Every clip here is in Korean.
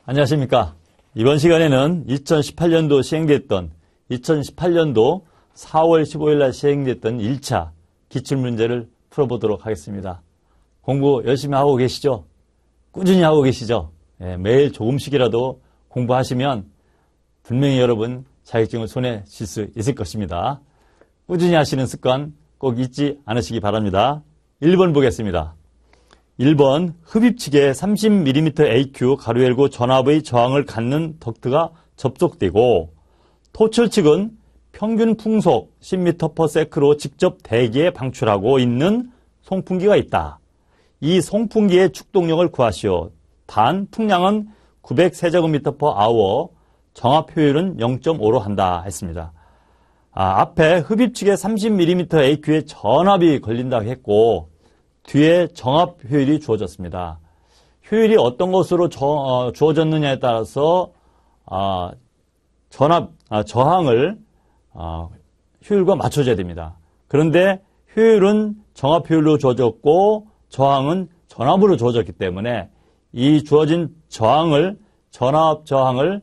안녕하십니까. 이번 시간에는 2018년도 시행됐던 2018년도 4월 15일 날 시행됐던 1차 기출문제를 풀어보도록 하겠습니다. 공부 열심히 하고 계시죠? 꾸준히 하고 계시죠? 매일 조금씩이라도 공부하시면 분명히 여러분 자격증을 손에 쥘 수 있을 것입니다. 꾸준히 하시는 습관 꼭 잊지 않으시기 바랍니다. 1번 보겠습니다. 1번 흡입측에 30mm AQ 가로 열고 전압의 저항을 갖는 덕트가 접속되고 토출 측은 평균 풍속 10m/s로 직접 대기에 방출하고 있는 송풍기가 있다. 이 송풍기의 축동력을 구하시오. 단 풍량은 900세제곱미터/아워, 정압 효율은 0.5로 한다 했습니다. 앞에 흡입측에 30mm AQ의 전압이 걸린다고 했고 뒤에 정압 효율이 주어졌습니다. 효율이 어떤 것으로 주어졌느냐에 따라서 저항을 효율과 맞춰줘야 됩니다. 그런데 효율은 정압 효율로 주어졌고 저항은 전압으로 주어졌기 때문에 이 주어진 전압 저항을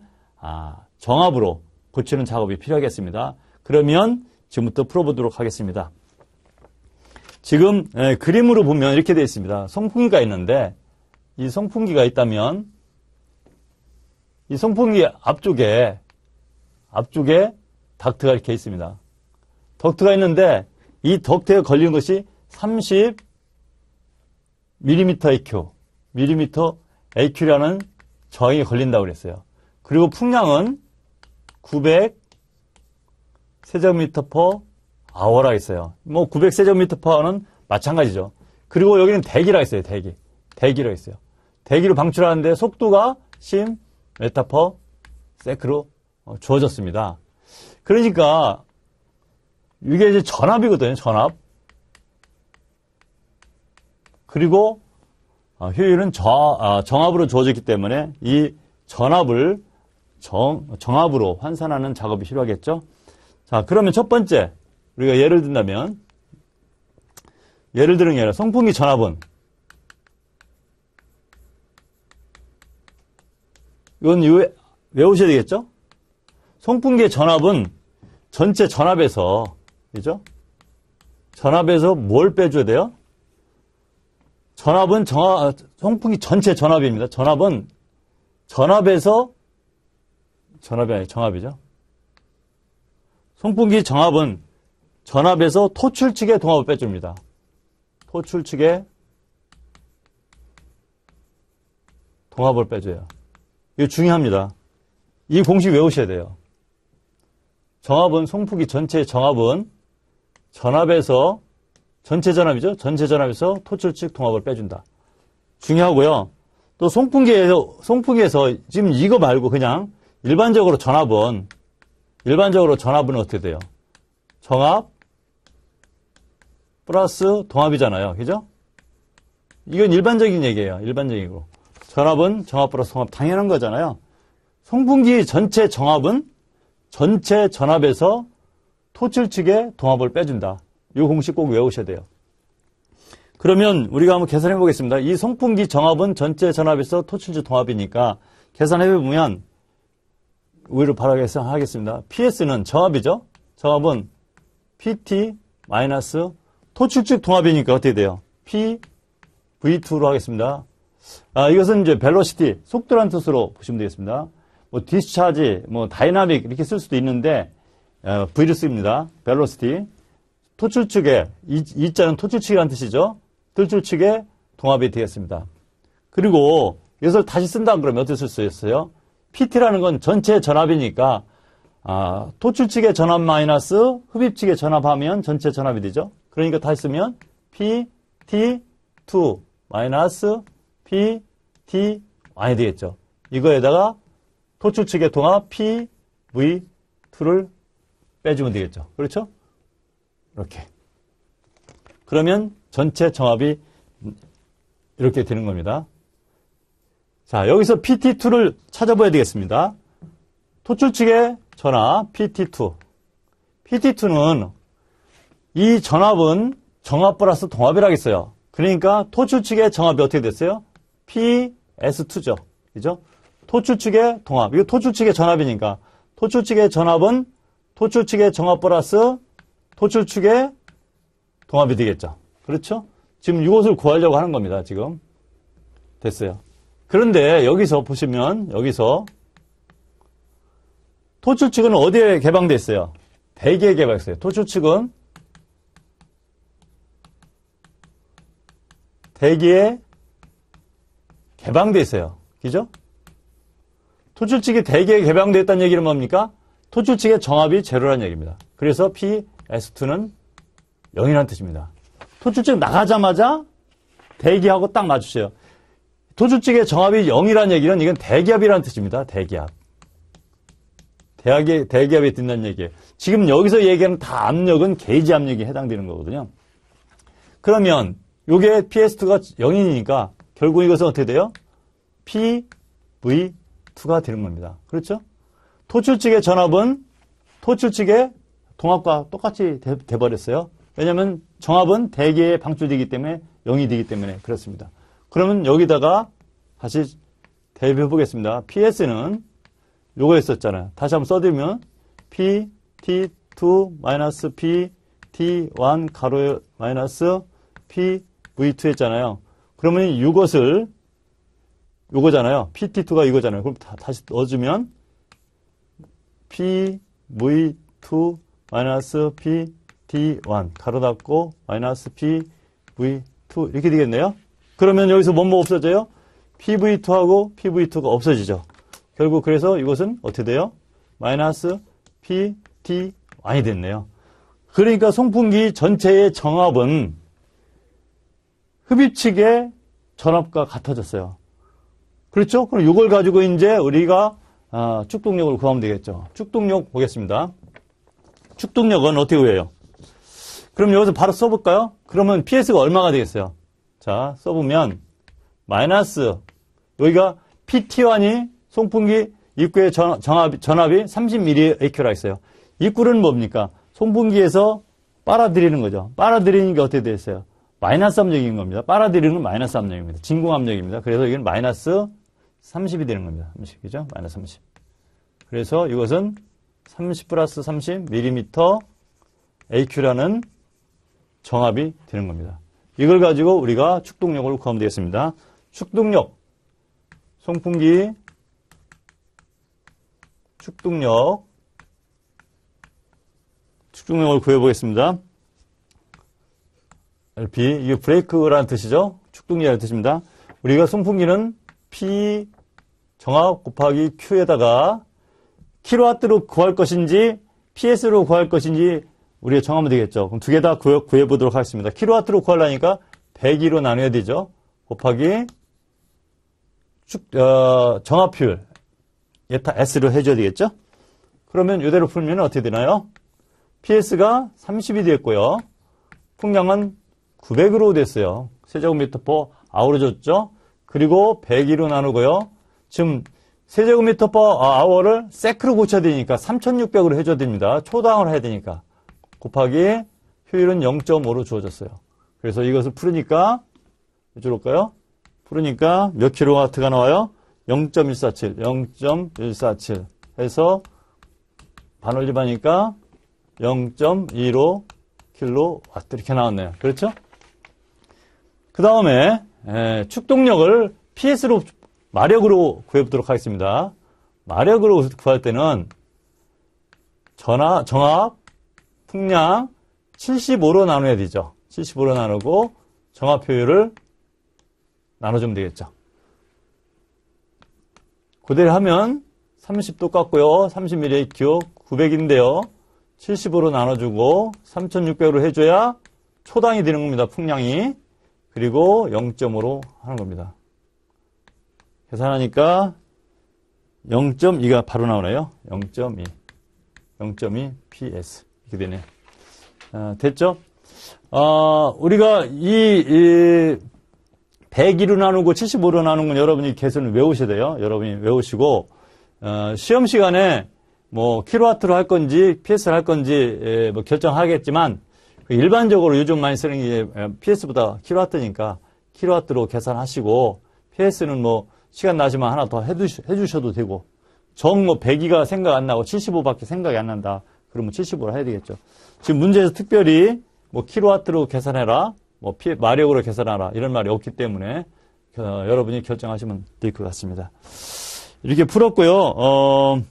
정압으로 고치는 작업이 필요하겠습니다. 그러면 지금부터 풀어보도록 하겠습니다. 지금 그림으로 보면 이렇게 되어 있습니다. 송풍기가 있는데 이 송풍기가 있다면 이 송풍기 앞쪽에 덕트가 이렇게 있습니다. 덕트가 있는데 이 덕트에 걸리는 것이 30mm AQ라는 저항이 걸린다고 그랬어요. 그리고 풍량은 900세제곱미터/아워라 했어요. 900세제곱미터/아워는 마찬가지죠. 그리고 여기는 대기라 했어요. 대기로 했어요. 대기로 방출하는데 속도가 10m/s로 주어졌습니다. 그러니까 이게 이제 전압이거든요. 전압. 그리고 효율은 정압으로 주어졌기 때문에 이 전압을 정압으로 환산하는 작업이 필요하겠죠. 자, 그러면 첫 번째 우리가 예를 든다면 예를 들은 게 아니라 송풍기 전압은 이건 외우셔야 되겠죠? 송풍기의 전압은 전체 전압에서 그죠? 전압에서 뭘 빼줘야 돼요? 전압은 송풍기 전체 전압입니다. 전압은 전압에서 전압이 아니라 정압이죠. 송풍기 정압은 전압에서 토출 측의 동압을 빼줍니다. 토출 측의 동압을 빼줘요. 이거 중요합니다. 이 공식 외우셔야 돼요. 정압은 송풍기 전체의 정압은 전압에서 전체 전압이죠. 전체 전압에서 토출 측 동압을 빼준다. 중요하고요. 또 송풍기에서 지금 이거 말고 그냥 일반적으로 전압은 어떻게 돼요? 정압 플러스 동압이잖아요. 그죠? 이건 일반적인 얘기예요. 일반적이고. 전압은 정압 플러스 동압 당연한 거잖아요. 송풍기 전체 정압은 전체 전압에서 토출 측의 동압을 빼준다. 이 공식 꼭 외우셔야 돼요. 그러면 우리가 한번 계산해 보겠습니다. 이 송풍기 정압은 전체 전압에서 토출 측 동압이니까 계산해 보면 우리를 바로 하겠습니다. PS는 정압이죠. 정압은 PT 마이너스 토출 측 동압이니까 어떻게 돼요? PV2로 하겠습니다. 이것은 이제 벨로시티, 속도란 뜻으로 보시면 되겠습니다. 디스차지, 다이나믹 이렇게 쓸 수도 있는데 V를 씁니다. 벨로시티. 토출 측에 이자는 토출 측이라는 뜻이죠. 토출 측의 동압이 되겠습니다. 그리고 이것을 다시 쓴다 그러면 어떻게 쓸 수 있어요? PT라는 건 전체 전압이니까 토출 측의 전압 마이너스 흡입 측의 전압하면 전체 전압이 되죠. 그러니까 다시 쓰면 PT2 마이너스 PTY 되겠죠. 이거에다가 토출 측의 동압 PV2를 빼주면 되겠죠. 그렇죠? 이렇게. 그러면 전체 정압이 이렇게 되는 겁니다. 자, 여기서 PT2를 찾아봐야 되겠습니다. 토출 측의 전압 PT2. PT2는 이 전압은 정압 플러스 동압이라고 했어요. 그러니까 토출 측의 정압이 어떻게 됐어요? PS2죠. 그죠? 토출 측의 동합. 이거 토출 측의 전압이니까 토출 측의 전압은 토출 측의 정합 플러스 토출 측의 동합이 되겠죠. 그렇죠? 지금 이것을 구하려고 하는 겁니다. 지금 됐어요. 그런데 여기서 보시면 여기서 토출 측은 어디에 개방되어 있어요? 대기에 개방했어요. 토출 측은 대기에 개방되어 있어요. 그죠? 토출 측이 대기에 개방되어 있다는 얘기는 뭡니까? 토출 측의 정합이 제로라는 얘기입니다. 그래서 PS2는 0이라는 뜻입니다. 토출 측 나가자마자 대기하고 딱 맞추세요. 토출 측의 정합이 0이라는 얘기는 이건 대기압이라는 뜻입니다. 대기압. 대기압이 든다는 얘기예요. 지금 여기서 얘기하는 다 압력은 게이지 압력에 해당되는 거거든요. 그러면 요게 PS2가 0이니까 결국 이것은 어떻게 돼요? PV2가 되는 겁니다. 그렇죠? 토출 측의 전압은 토출 측의 동압과 똑같이 돼버렸어요. 왜냐하면 정압은 대기에 방출되기 때문에 0이 되기 때문에 그렇습니다. 그러면 여기다가 다시 대입해 보겠습니다. PS는 요거 했었잖아요. 다시 한번 써드리면 PT2 마이너스 PT1 가로 마이너스 PV2 했잖아요. 그러면 이것을 요거잖아요. PT2가 이거잖아요. 그럼 다시 넣어주면 PV2 마이너스 PT1 가로 닫고 마이너스 PV2 이렇게 되겠네요. 그러면 여기서 뭐뭐 없어져요? PV2하고 PV2가 없어지죠. 결국 그래서 이것은 어떻게 돼요? 마이너스 PT1이 됐네요. 그러니까 송풍기 전체의 정압은 흡입 측의 전압과 같아졌어요. 그렇죠? 그럼 이걸 가지고 이제 우리가 축동력을 구하면 되겠죠. 축동력 보겠습니다. 축동력은 어떻게 구해요? 그럼 여기서 바로 써볼까요? 그러면 PS가 얼마가 되겠어요? 자, 써보면 마이너스 여기가 PT1이 송풍기 입구의 전압이 30mAq라 했어요. 입구는 뭡니까? 송풍기에서 빨아들이는 거죠. 빨아들이니까 어떻게 되겠어요? 마이너스 압력인 겁니다. 빨아들이는 건 마이너스 압력입니다. 진공 압력입니다. 그래서 이건 마이너스 30이 되는 겁니다. 30이죠? 마이너스 30. 그래서 이것은 30 플러스 30mm AQ라는 정압이 되는 겁니다. 이걸 가지고 우리가 축동력을 구하면 되겠습니다. 축동력. 송풍기 축동력을 구해보겠습니다. LP, 이게 브레이크라는 뜻이죠. 축동력이라는 뜻입니다. 우리가 송풍기는 P 정압 곱하기 Q에다가 킬로와트로 구할 것인지 PS로 구할 것인지 우리가 정하면 되겠죠. 그럼 두 개 다 구해보도록 하겠습니다. 킬로와트로 구하려니까 102로 나눠야 되죠. 곱하기 정압효율 예타 S로 해줘야 되겠죠. 그러면 이대로 풀면 어떻게 되나요? PS가 30이 됐고요. 풍량은 900으로 됐어요. 세제곱미터 아워로 줬죠. 그리고 102로 나누고요. 지금 세제곱미터 아워를 세크로 고쳐야 되니까 3600으로 해줘야 됩니다. 초당으로 해야 되니까. 곱하기 효율은 0.5로 주어졌어요. 그래서 이것을 풀으니까 이쪽으로 올까요? 풀으니까 몇 킬로와트가 나와요? 0.147 해서 반올림하니까 0.25 킬로와트 이렇게 나왔네요. 그렇죠? 그 다음에 축동력을 PS로 마력으로 구해보도록 하겠습니다. 마력으로 구할 때는 정압, 풍량 75로 나눠야 되죠. 75로 나누고 정압 효율을 나눠주면 되겠죠. 그대로 하면 30도 깎고요. 30mAq 900인데요. 75로 나눠주고 3600으로 해줘야 초당이 되는 겁니다. 풍량이. 그리고 0.5로 하는 겁니다. 계산하니까 0.2가 바로 나오네요. 0.2 PS 이렇게 되네요. 됐죠? 우리가 이 102로 나누고 75로 나누는 건 여러분이 계산을 외우셔야 돼요. 여러분이 외우시고 시험 시간에 뭐 킬로와트로 할 건지 PS를 할 건지 뭐 결정하겠지만 일반적으로 요즘 많이 쓰는 게 PS보다 킬로와트니까 킬로와트로 계산하시고 PS는 뭐 시간 나시면 하나 더 해주셔도 되고, 정 뭐 100이가 생각 안 나고 75밖에 생각이 안 난다. 그러면 75로 해야 되겠죠. 지금 문제에서 특별히 뭐 킬로와트로 계산해라, 뭐 마력으로 계산하라 이런 말이 없기 때문에 여러분이 결정하시면 될 것 같습니다. 이렇게 풀었고요.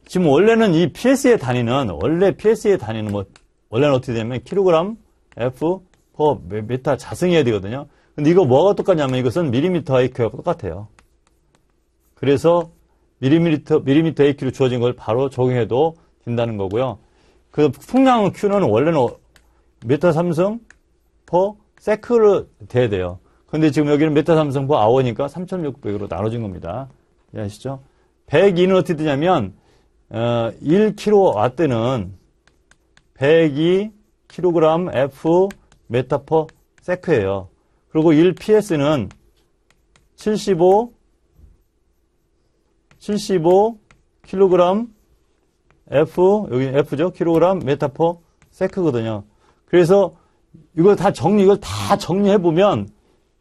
지금 원래는 이 PS의 단위는 뭐 원래는 어떻게 되냐면 킬로그램 F 퍼 메타 자승해야 되거든요. 근데 이거 뭐가 똑같냐면 이것은 밀리미터 AQ와 똑같아요. 그래서 밀리미터 AQ로 주어진 걸 바로 적용해도 된다는 거고요. 그 풍량 Q는 원래는 메타 삼성 퍼 세크로 돼야 돼요. 근데 지금 여기는 메타 삼성 퍼 아워니까 3600으로 나눠진 겁니다. 이해하시죠? 102는 어떻게 되냐면 1kW는 102 kg F 메타 퍼 세크예요. 그리고 1PS는 75 kg F, 여기 F죠? kg 메타 퍼 세크거든요. 그래서 이걸 다 정리해보면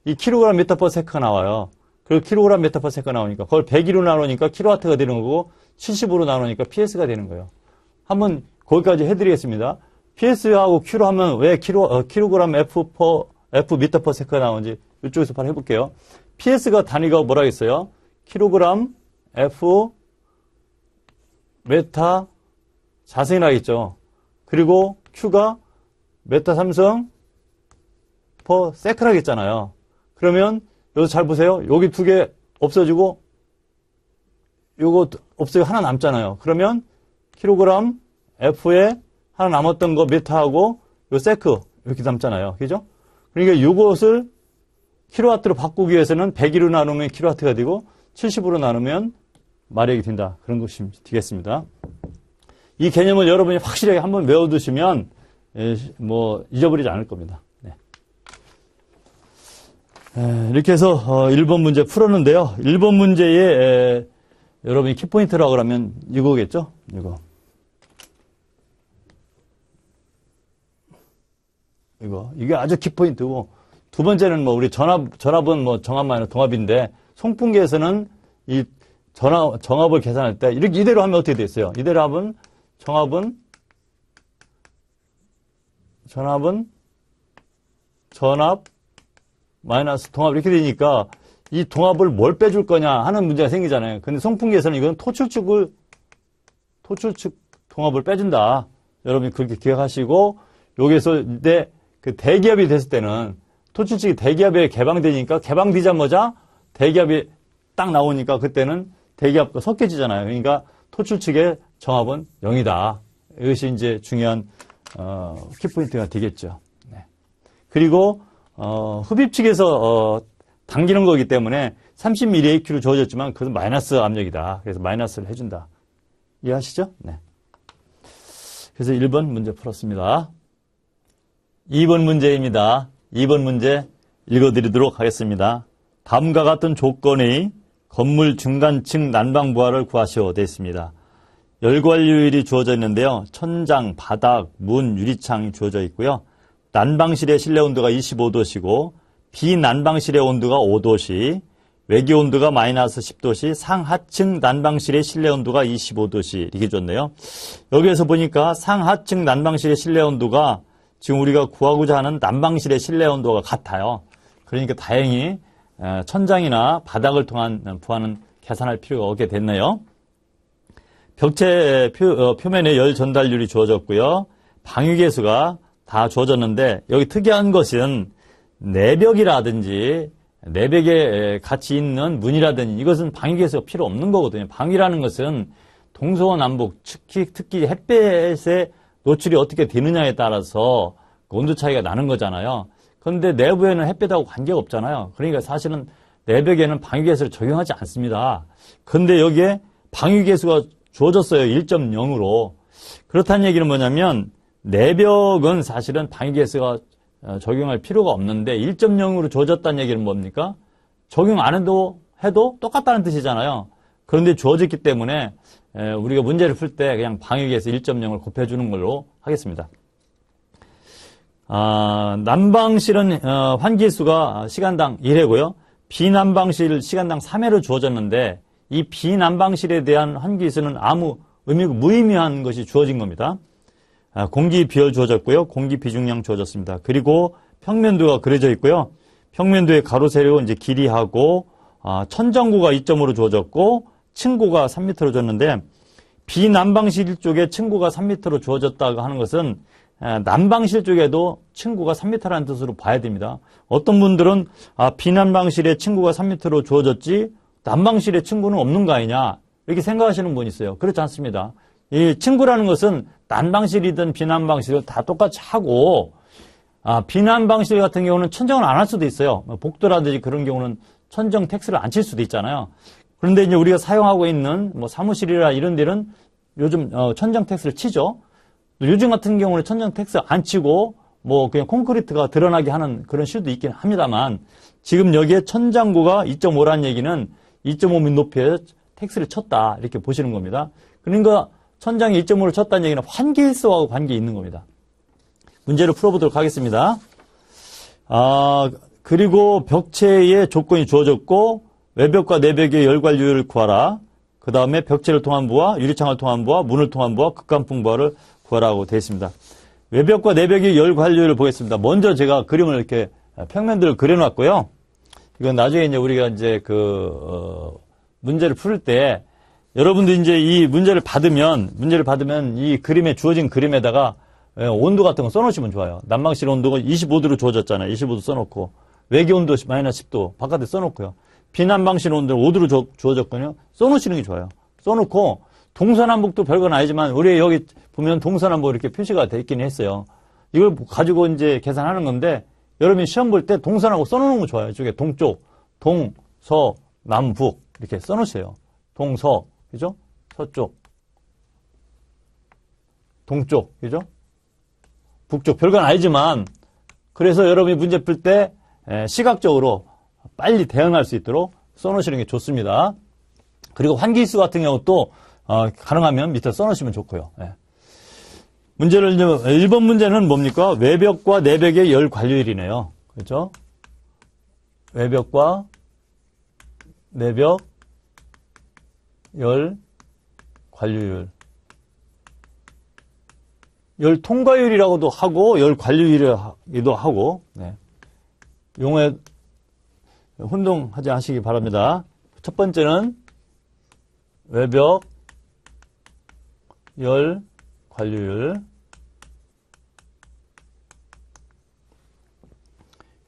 이 kg 메타 퍼 세크가 나와요. 그리고 kg 메타 퍼 세크가 나오니까 그걸 102로 나누니까 킬로와트가 되는 거고 75로 나누니까 PS가 되는 거예요. 한번 거기까지 해드리겠습니다. PS하고 Q로 하면 왜 kg F 미터 퍼 세크가 나오는지 이쪽에서 바로 해볼게요. PS가 단위가 뭐라 했어요? kg F 메타 자승이라겠죠. 그리고 Q가 메타 삼성 퍼 세크라겠잖아요. 그러면 여기서 잘 보세요. 여기 두 개 없어지고 요거 없어지고 하나 남잖아요. 그러면 킬로그램 F에 하나 남았던 거 메타하고 요 세크 이렇게 남잖아요. 그죠? 그러니까 요것을 킬로와트로 바꾸기 위해서는 102로 나누면 킬로와트가 되고 70으로 나누면 마력이 된다. 그런 것이 되겠습니다. 이 개념을 여러분이 확실하게 한번 외워두시면 뭐 잊어버리지 않을 겁니다. 네. 이렇게 해서 1번 문제 풀었는데요. 1번 문제에 여러분이 키포인트라고 그러면 이거겠죠? 이게 아주 키포인트고, 두 번째는 뭐 우리 전압은 뭐 정압 동압인데, 송풍기에서는 이 정압을 계산할 때 이대로 하면 어떻게 됐어요? 이대로 하면 전압 마이너스 동압 이렇게 되니까 이 동압을 뭘 빼줄 거냐 하는 문제가 생기잖아요. 근데 송풍기에서는 이건 토출축 동압을 빼준다. 여러분이 그렇게 기억하시고, 여기서 이제 그 대기압이 됐을 때는 토출축이 대기압에 개방되니까 개방되자마자 대기압이 딱 나오니까 그때는 대기압과 섞여지잖아요. 그러니까 토출축의 정압은 0이다. 이것이 이제 중요한 키포인트가 되겠죠. 네. 그리고 흡입 측에서 당기는 거기 때문에 30mAQ로 주어졌지만 그것은 마이너스 압력이다. 그래서 마이너스를 해준다. 이해하시죠? 네. 그래서 1번 문제 풀었습니다. 2번 문제입니다. 2번 문제 읽어드리도록 하겠습니다. 다음과 같은 조건의 건물 중간층 난방 부하를 구하시오 되어 있습니다. 열관료율이 주어져 있는데요. 천장, 바닥, 문, 유리창이 주어져 있고요. 난방실의 실내 온도가 25도시고 비난방실의 온도가 5도시, 외기 온도가 마이너스 10도시, 상하층 난방실의 실내 온도가 25도시 이렇게 줬네요. 여기에서 보니까 상하층 난방실의 실내 온도가 지금 우리가 구하고자 하는 난방실의 실내 온도가 같아요. 그러니까 다행히 천장이나 바닥을 통한 부하는 계산할 필요가 없게 됐네요. 벽체 표면에 열 전달률이 주어졌고요. 방위계수가 다 주어졌는데 여기 특이한 것은 내벽이라든지 내벽에 같이 있는 문이라든지 이것은 방위계수가 필요 없는 거거든요. 방위라는 것은 동서남북 특히 햇볕에 노출이 어떻게 되느냐에 따라서 온도 차이가 나는 거잖아요. 그런데 내부에는 햇볕하고 관계가 없잖아요. 그러니까 사실은 내벽에는 방위계수를 적용하지 않습니다. 그런데 여기에 방위계수가 주어졌어요. 1.0으로. 그렇다는 얘기는 뭐냐면 내벽은 사실은 방위계수가 적용할 필요가 없는데 1.0으로 주어졌다는 얘기는 뭡니까? 적용 안 해도 똑같다는 뜻이잖아요. 그런데 주어졌기 때문에 우리가 문제를 풀 때 그냥 방위계수 1.0을 곱해주는 걸로 하겠습니다. 난방실은 환기수가 시간당 1회고요. 비난방실 시간당 3회로 주어졌는데 이 비난방실에 대한 환기수는 아무 의미고 무의미한 것이 주어진 겁니다. 공기 비열 주어졌고요. 공기 비중량 주어졌습니다. 그리고 평면도가 그려져 있고요. 평면도의 가로 세로 이제 길이하고 천정고가 2점으로 주어졌고 층고가 3m로 줬는데 비난방실 쪽에 층고가 3m로 주어졌다고 하는 것은 난방실 쪽에도 층고가 3m라는 뜻으로 봐야 됩니다. 어떤 분들은 비난방실에 층고가 3m로 주어졌지 난방실에 층고는 없는 거 아니냐 이렇게 생각하시는 분이 있어요. 그렇지 않습니다. 이 층고라는 것은 난방실이든 비난방실이든 다 똑같이 하고 비난방실 같은 경우는 천정을 안 할 수도 있어요. 복도라든지 그런 경우는 천정 텍스를 안 칠 수도 있잖아요. 그런데 이제 우리가 사용하고 있는 뭐 사무실이라 이런 데는 요즘 천정 텍스를 치죠. 요즘 같은 경우는 천정 텍스 안 치고 뭐 그냥 콘크리트가 드러나게 하는 그런 실도 있긴 합니다만 지금 여기에 천장고가 2.5라는 얘기는 2.5m 높이에 텍스를 쳤다 이렇게 보시는 겁니다. 그러니까 천장에 2.5를 쳤다는 얘기는 환기일수하고 관계 있는 겁니다. 문제를 풀어보도록 하겠습니다. 그리고 벽체의 조건이 주어졌고 외벽과 내벽의 열관료율을 구하라. 그 다음에 벽체를 통한 부와 유리창을 통한 부와 문을 통한 부와 극간풍 부하를 구하라고 되어 있습니다. 외벽과 내벽의 열관료율을 보겠습니다. 먼저 제가 그림을 이렇게 평면들을 그려놨고요. 이건 나중에 이제 우리가 이제 문제를 풀 때 여러분들 이제 이 문제를 받으면 이 그림에 주어진 그림에다가 온도 같은 거 써놓으시면 좋아요. 난방실 온도가 25도로 주어졌잖아요. 25도 써놓고 외기 온도 마이너스 10도 바깥에 써놓고요. 비난방실 온도는 5도로 주어졌거든요. 써놓으시는 게 좋아요. 써놓고 동서남북도 별건 아니지만 우리 여기 보면 동서남북 이렇게 표시가 돼 있긴 했어요. 이걸 가지고 이제 계산하는 건데 여러분이 시험 볼 때 동서남북 써놓는 거 좋아요. 이쪽에 동쪽, 동서, 남북 이렇게 써놓으세요. 동서, 그죠? 서쪽, 동쪽, 그죠? 북쪽 별건 아니지만 그래서 여러분이 문제 풀 때 시각적으로 빨리 대응할 수 있도록 써놓으시는 게 좋습니다. 그리고 환기수 같은 경우 또 가능하면 밑에 써놓으시면 좋고요. 문제를 이제 1번 문제는 뭡니까? 외벽과 내벽의 열 관료율이네요. 그렇죠? 외벽과 내벽 열 관료율. 열 통과율이라고도 하고 열 관료율이라고도 하고 용어에 혼동하지 않으시기 바랍니다. 첫 번째는 외벽 열 관료율.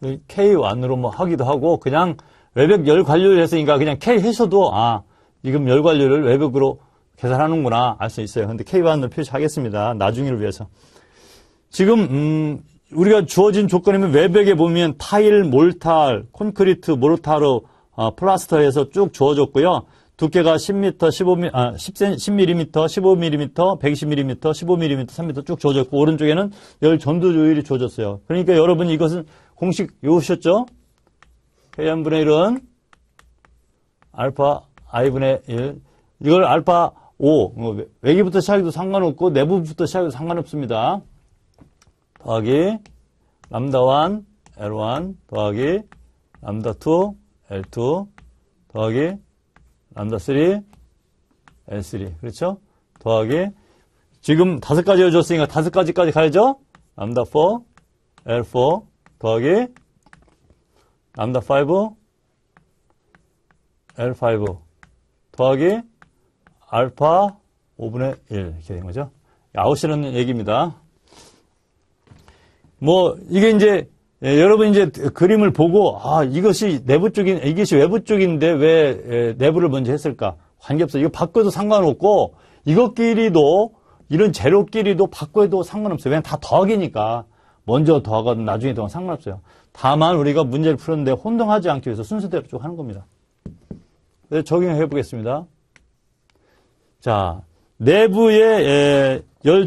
K1으로 뭐 하기도 하고 그냥 외벽 열 관료율 했으니까 그냥 K 해서도 지금 열 관료율을 외벽으로 계산하는구나 알 수 있어요. 근데 K1으로 표시하겠습니다. 나중에를 위해서. 지금 우리가 주어진 조건이면 외벽에 보면 타일, 몰탈, 콘크리트, 모르타르, 플라스터에서 쭉 주어졌고요. 두께가 10m, 10mm, 15mm, 120mm, 15mm, 3m 쭉 주어졌고 오른쪽에는 열 전도율이 주어졌어요. 그러니까 여러분 이것은 공식 외우셨죠? K1분의 1은 알파 I분의 1 이걸 알파 5 외기부터 시작해도 상관없고 내부부터 시작해도 상관없습니다. 더하기 람다 1 L1 더하기 람다 2 L2 더하기 람다 3 L3 그렇죠? 더하기 지금 5가지를 줬으니까 5가지까지 가야죠? 람다 4 L4 더하기 람다 5 L5 더하기 알파 5분의 1 이렇게 된 거죠. 아웃이라는 얘기입니다. 뭐 이게 이제 여러분 이제 그림을 보고 이것이 외부 쪽인데 왜 내부를 먼저 했을까? 관계없어. 이거 바꿔도 상관없고 이것끼리도 이런 재료끼리도 바꿔도 상관없어요. 왜냐면 다 더하기니까 먼저 더하거나 나중에 더하거나 상관없어요. 다만 우리가 문제를 푸는데 혼동하지 않기 위해서 순서대로 쭉 하는 겁니다. 그래서 적용해 보겠습니다. 자, 내부의 열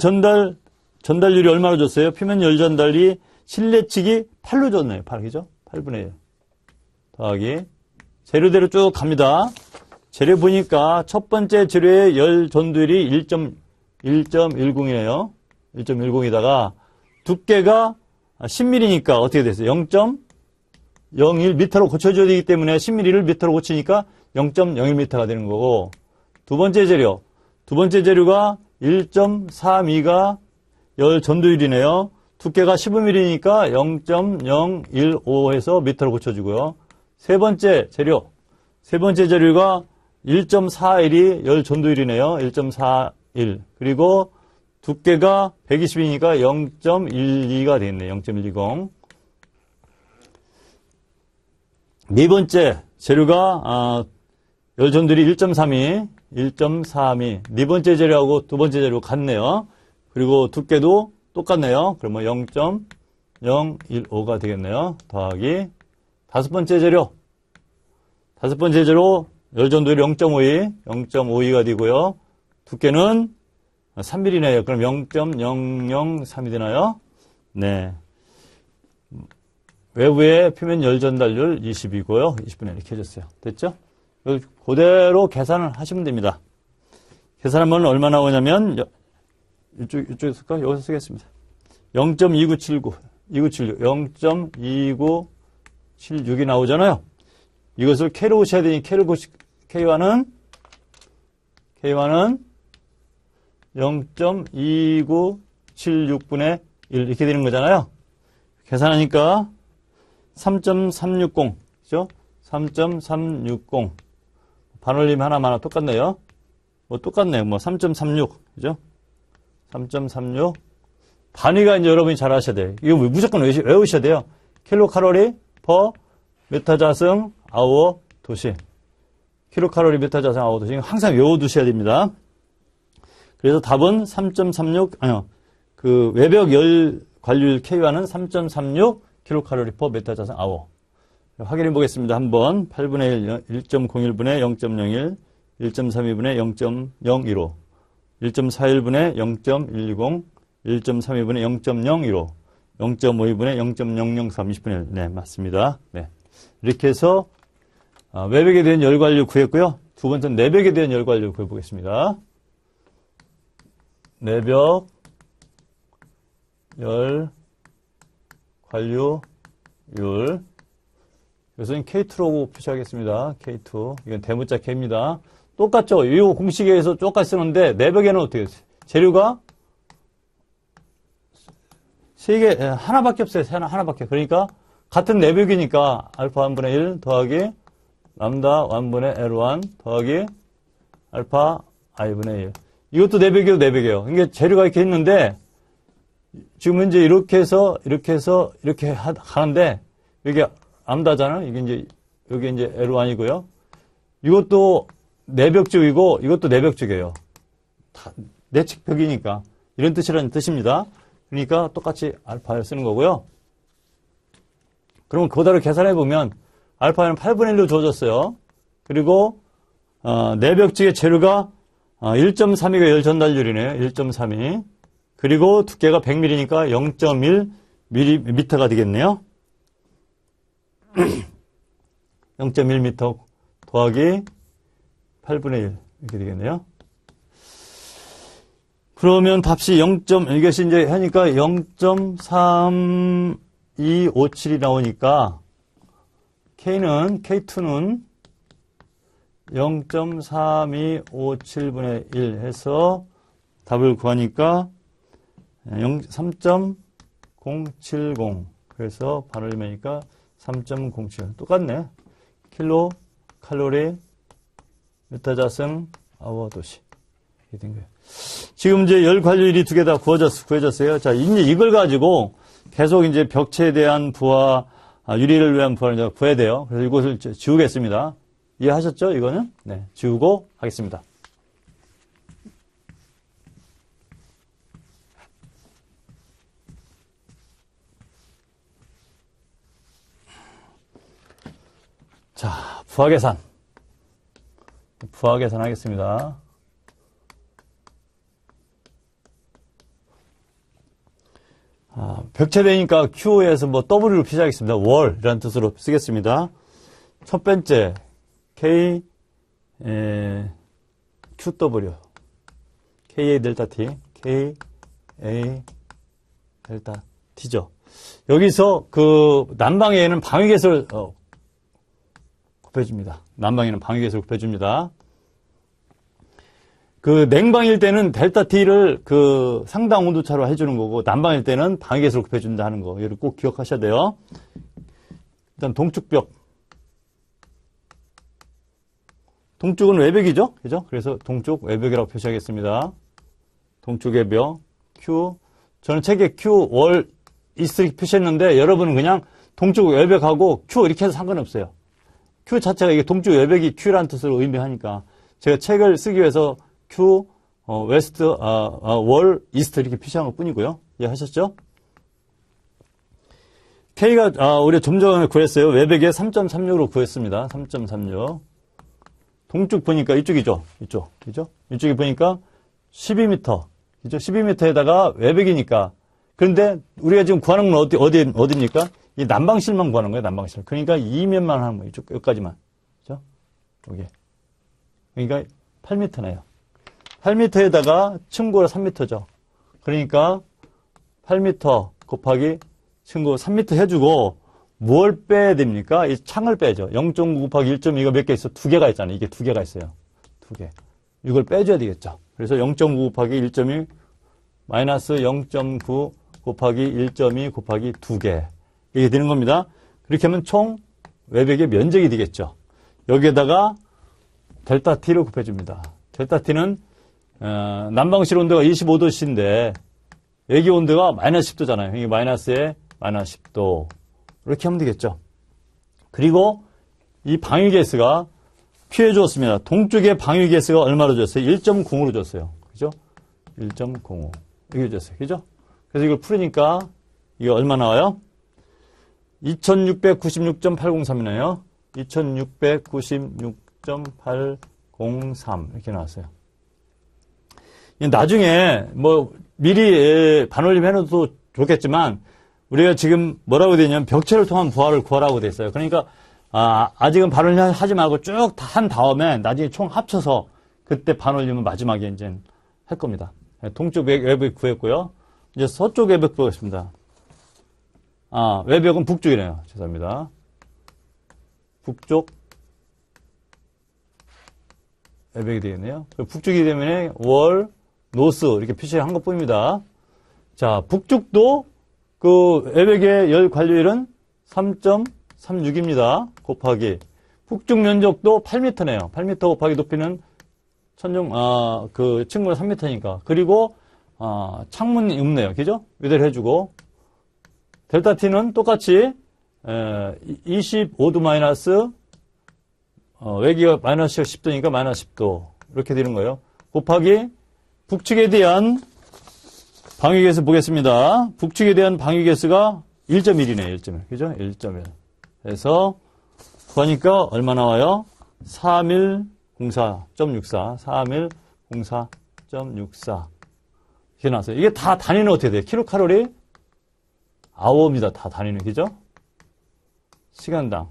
전달률이 얼마로 줬어요? 표면 열 전달이 실내측이 8로 줬네요. 8, 그죠? 8분의 1. 더하기. 재료대로 쭉 갑니다. 재료 보니까 첫 번째 재료의 열 전도율이 1.10이네요. 1.10이다가 두께가 10mm니까 어떻게 됐어요? 0.01m로 고쳐줘야 되기 때문에 10mm를 미터로 고치니까 0.01m가 되는 거고, 두 번째 재료. 두 번째 재료가 1.32가 열 전도율이네요. 두께가 15mm니까 0.015 해서 미터로 고쳐주고요. 세 번째 재료. 세 번째 재료가 1.41이 열 전도율이네요. 1.41. 그리고 두께가 120이니까 0.12가 되겠네요. 0.120. 네 번째 재료가 열 전도율이 1.32. 1.32. 네 번째 재료하고 두 번째 재료 같네요. 그리고 두께도 똑같네요. 그러면 0.015가 되겠네요. 더하기 다섯 번째 재료. 다섯 번째 재료 열 전도율 0.52, 0.52가 되고요. 두께는 3mm네요. 그럼 0.003이 되나요? 네. 외부의 표면 열 전달률 20이고요. 20분의 이렇게 해줬어요. 됐죠? 그대로 계산을 하시면 됩니다. 계산하면 얼마 나오냐면 이쪽에 쓸까? 여기서 쓰겠습니다. 0.2979, 0.2976이 나오잖아요. 이것을 K로 고쳐야 되니 K와는 0.2976분의 1 이렇게 되는 거잖아요. 계산하니까 3.360, 그죠? 3.360. 반올림 하나만 똑같네요. 똑같네요. 3.36, 그죠? 3.36. 단위가 이제 여러분이 잘 아셔야 돼요. 이거 무조건 외우셔야 돼요. 킬로칼로리 퍼 메타자승 아워 도시. 킬로칼로리 메타자승 아워 도시. 항상 외워두셔야 됩니다. 그래서 답은 3.36, 아니요. 그 외벽 열 관료율 K와는 3.36 킬로칼로리 퍼 메타자승 아워. 확인해 보겠습니다. 한번 8분의 1, 1.01분의 0.01, 1.32분의 0.015, 1.41분의 0.120, 1.32분의 0.015, 0.52분의 0.003, 20분의 1. 네, 맞습니다. 네. 이렇게 해서 외벽에 대한 열관료 구했고요. 두 번째는 내벽에 대한 열관료 구해보겠습니다. 내벽 열관료율. 여기서는 K2라고 표시하겠습니다. K2. 이건 대문자 K입니다. 똑같죠? 이 공식에서 똑같이 쓰는데 내벽에는 어떻게 해요? 재료가 하나밖에 없어요. 하나밖에. 그러니까 같은 내벽이니까 알파 1분의 1 더하기 람다 1분의 L1 더하기 알파 i분의 1. 이것도 내벽이고 내벽이에요. 그러니까 재료가 이렇게 있는데 지금 이제 이렇게 해서 이렇게 하는데 여기 람다잖아요. 여기 이제 L1이고요. 이것도 내벽쪽이고 이것도 내벽쪽이에요. 다 내측벽이니까 이런 뜻이라는 뜻입니다. 그러니까 똑같이 알파를 쓰는 거고요. 그러면 그대로 계산해 보면 알파는 8분의 1로 주어졌어요. 그리고 내벽 쪽의 재료가 1.32가 열 전달률이네요. 1.32. 그리고 두께가 100mm니까 0.1mm가 되겠네요. 0.1m 더하기 8분의 1 이렇게 되겠네요. 그러면 답이 이것이 이제 하니까 0.3257이 나오니까 K2는 0.3257분의 1 해서 답을 구하니까 3.070 그래서 반올림하니까 3.07 똑같네. 킬로 칼로리 메타자승 아워 도시 이렇게 된 거예요. 지금 이제 열 관료율이 두 개 다 구해졌어요. 자, 이제 이걸 가지고 계속 이제 벽체에 대한 부하, 유리를 위한 부하를 이제 구해야 돼요. 그래서 이것을 지우겠습니다. 이해하셨죠? 이거는? 네, 지우고 하겠습니다. 자, 부하 계산 하겠습니다. 벽체되니까 Q에서 W로 표시하겠습니다. 월이라는 뜻으로 쓰겠습니다. 첫 번째, K, QW, KA 델타 T, KA 델타 T죠. 여기서 그 난방에는 방위계수를 곱해줍니다. 난방에는 방위계수를 곱해줍니다. 그 냉방일 때는 델타 T를 그 상당 온도차로 해주는 거고, 난방일 때는 방위계수를 곱해준다 하는 거. 이걸 꼭 기억하셔야 돼요. 일단 동축벽. 동축은 외벽이죠? 그죠? 그래서 동축 외벽이라고 표시하겠습니다. 동축 외벽, Q. 저는 책에 Q 월 이스트 이렇게 표시했는데, 여러분은 그냥 동축 외벽하고 Q 이렇게 해서 상관없어요. Q 자체가 이게 동축 외벽이 Q라는 뜻으로 의미하니까, 제가 책을 쓰기 위해서 Q, 웨스트, 월, 이스트 이렇게 표시한 것 뿐이고요. 이해하셨죠? K가, 우리가 좀 전에 구했어요. 외벽에 3.36으로 구했습니다. 3.36. 동쪽 보니까 이쪽이죠. 이쪽. 그죠? 이쪽에 보니까 12m. 그죠? 12m에다가 외벽이니까. 그런데 우리가 지금 구하는 건 어디입니까? 이 난방실만 구하는 거예요. 난방실. 그러니까 이면만 하는 거예요. 이쪽, 여기까지만. 그죠? 여기. 그러니까 8m네요. 8m에다가 층고가 3m죠. 그러니까 8m 곱하기 층고 3m 해주고, 뭘 빼야 됩니까? 이 창을 빼죠. 0.9 곱하기 1.2가 몇 개 있어? 2개가 있잖아요. 이게 2개가 있어요. 2개. 이걸 빼줘야 되겠죠. 그래서 0.9 곱하기 1.2 마이너스 0.9 곱하기 1.2 곱하기 2개. 이게 되는 겁니다. 그렇게 하면 총 외벽의 면적이 되겠죠. 여기에다가 델타 T를 곱해줍니다. 델타 T는 난방실 온도가 25도씨인데 외기 온도가 마이너스 10도잖아요. 이게 마이너스에 마이너스 10도. 이렇게 하면 되겠죠. 그리고 이 방위계수가 Q해 주었습니다. 동쪽의 방위계수가 얼마로 줬어요? 1.0으로 줬어요. 그죠? 1.05. 이렇게 줬어요. 그죠? 그래서 이걸 풀으니까 이게 얼마 나와요? 2696.803이네요. 2696.803 이렇게 나왔어요. 나중에 뭐 미리 반올림 해놔도 좋겠지만, 우리가 지금 뭐라고 되냐면 벽체를 통한 부하를 구하라고 돼 있어요. 그러니까 아직은 반올림 하지 말고 쭉 다 한 다음에 나중에 총 합쳐서 그때 반올림은 마지막에 이제 할 겁니다. 동쪽 외벽 구했고요. 이제 서쪽 외벽 보겠습니다. 외벽은 북쪽이네요. 죄송합니다. 북쪽 외벽이 되겠네요. 북쪽이기 때문에 월, 노스 이렇게 표시한 것 뿐입니다. 자, 북쪽도 그 외벽의 열 관리율은 3.36입니다. 곱하기 북쪽 면적도 8m네요. 8m 곱하기 높이는 그 층고가 3m니까. 그리고 창문이 없네요. 그죠? 이대로 해주고, 델타 T는 똑같이 25도 마이너스 외기가 마이너스 10도니까 마이너스 10도 이렇게 되는 거예요. 곱하기 북측에 대한 방위계수 보겠습니다. 북측에 대한 방위계수가 1.1이네요. 1.1. 그죠? 1.1. 그래서 구하니까 얼마 나와요? 3104.64. 3104.64. 이렇게 나왔어요. 이게 다 단위는 어떻게 돼요? 킬로칼로리? 아워입니다. 다 단위는. 그죠? 시간당.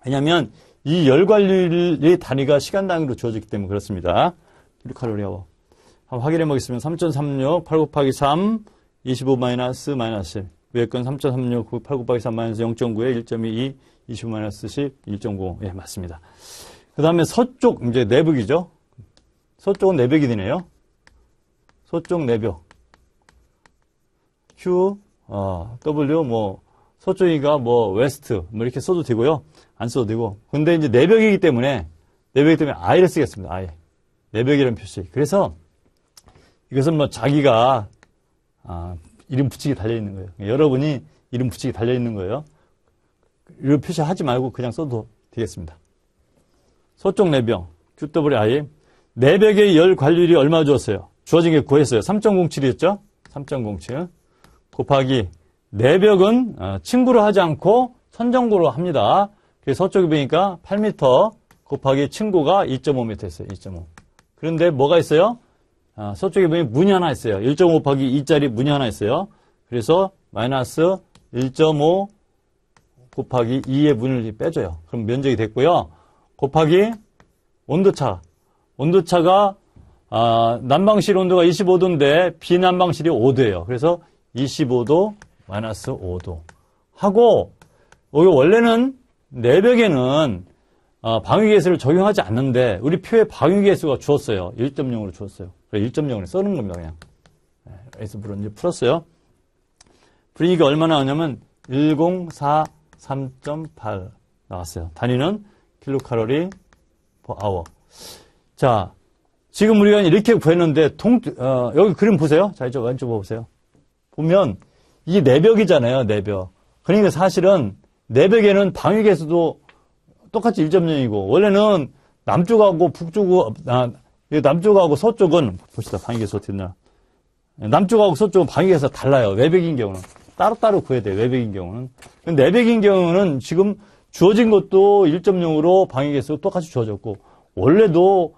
왜냐면 이 열관리의 단위가 시간당으로 주어졌기 때문에 그렇습니다. 킬로칼로리 아워. 한번 확인해 보겠습니다. 3.36, 8 곱하기 3, 25 마이너스 10. 위에 건 3.36, 8 곱하기 3 마이너스 0.9에 1.22, 25 마이너스 10, 1.9. 예, 맞습니다. 그 다음에 서쪽, 이제 내벽이죠. 서쪽은 내벽이 되네요. 서쪽 내벽. Q, W, 서쪽이가 웨스트, 이렇게 써도 되고요. 안 써도 되고. 근데 이제 내벽이기 때문에 I를 쓰겠습니다. I. 내벽이라는 표시. 그래서 이것은 자기가, 이름 붙이기 달려있는 거예요. 여러분이 이름 붙이기 달려있는 거예요. 이런 표시하지 말고 그냥 써도 되겠습니다. 서쪽 내벽, QWI. 내벽의 열 관리율이 얼마 주었어요? 주어진 게 구했어요. 3.07이었죠? 3.07. 곱하기 내벽은 층구로 하지 않고 선정구로 합니다. 그래서 서쪽에 보니까 8m 곱하기 층구가 2.5m 했어요. 2.5. 그런데 뭐가 있어요? 서쪽에 보면 문이 하나 있어요. 1.5 곱하기 2짜리 문이 하나 있어요. 그래서 마이너스 1.5 곱하기 2의 문을 빼줘요. 그럼 면적이 됐고요. 곱하기 온도차. 온도차가 난방실 온도가 25도인데 비난방실이 5도예요. 그래서 25도 마이너스 5도. 하고, 여기 원래는 내벽에는 방위계수를 적용하지 않는데, 우리 표에 방위계수가 주었어요. 1.0으로 주었어요. 그래서 1.0으로 써는 겁니다, 그냥. S부로 이제 풀었어요. V가 얼마나 나오냐면, 1043.8 나왔어요. 단위는 킬로칼로리 per hour. 자, 지금 우리가 이렇게 구했는데, 여기 그림 보세요. 자, 이쪽 왼쪽 보세요. 보면, 이게 내벽이잖아요, 내벽. 그러니까 사실은, 내벽에는 방위계수도 똑같이 1.0이고, 원래는 남쪽하고 북쪽하고, 남쪽하고 서쪽은, 봅시다, 방위계수 어떻게 되나. 남쪽하고 서쪽은 방위계수가 달라요. 외벽인 경우는. 따로따로 구해야 돼요, 외벽인 경우는. 근데 내벽인 경우는 지금 주어진 것도 1.0으로 방위계수가 똑같이 주어졌고, 원래도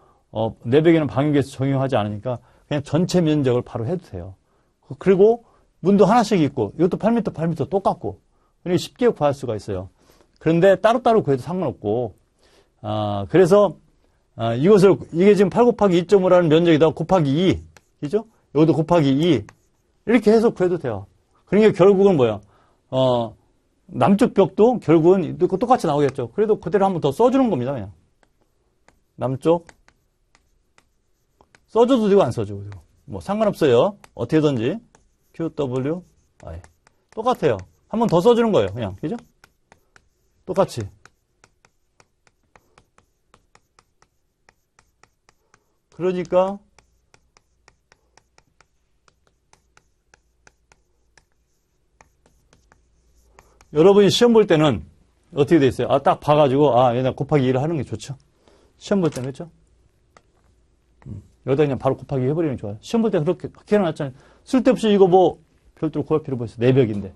내벽에는 방위계수 적용하지 않으니까 그냥 전체 면적을 바로 해도 돼요. 그리고 문도 하나씩 있고 이것도 8m, 8m 똑같고 그러니까 쉽게 구할 수가 있어요. 그런데 따로따로 구해도 상관없고 그래서 이게 지금 8 곱하기 2.5라는 면적에다가 곱하기 2 그죠? 여기도 곱하기 2 이렇게 해서 구해도 돼요. 그러니까 결국은 뭐야? 남쪽 벽도 결국은 똑같이 나오겠죠. 그래도 그대로 한번 더 써주는 겁니다. 그냥 남쪽 써줘도 되고 안 써줘도 되고 뭐 상관없어요. 어떻게든지 QW 똑같아요. 한 번 더 써주는 거예요. 그냥 그죠? 똑같이 그러니까 여러분이 시험 볼 때는 어떻게 돼 있어요? 딱 봐가지고 얘네 곱하기 2를 하는 게 좋죠. 시험 볼 때는 그렇죠? 여기다 그냥 바로 곱하기 해버리는 게 좋아요. 시험 볼 때 그렇게 해놨잖아요. 쓸데없이 이거 뭐 별도로 구할 필요 없어요. 내벽인데.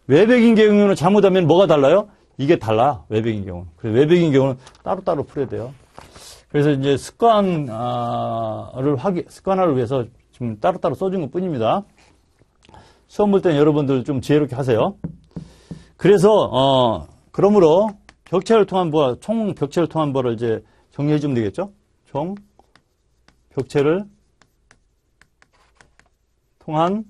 외벽인 경우는 잘못하면 뭐가 달라요? 이게 달라. 외벽인 경우는. 그래서 외벽인 경우는 따로따로 풀어야 돼요. 그래서 이제 습관화를 위해서 지금 따로따로 써준 것 뿐입니다. 시험 볼 때는 여러분들 좀 지혜롭게 하세요. 그래서, 그러므로 벽체를 통한 부하, 총 벽체를 통한 부하를 이제 정리해 주면 되겠죠? 총 벽체를 통한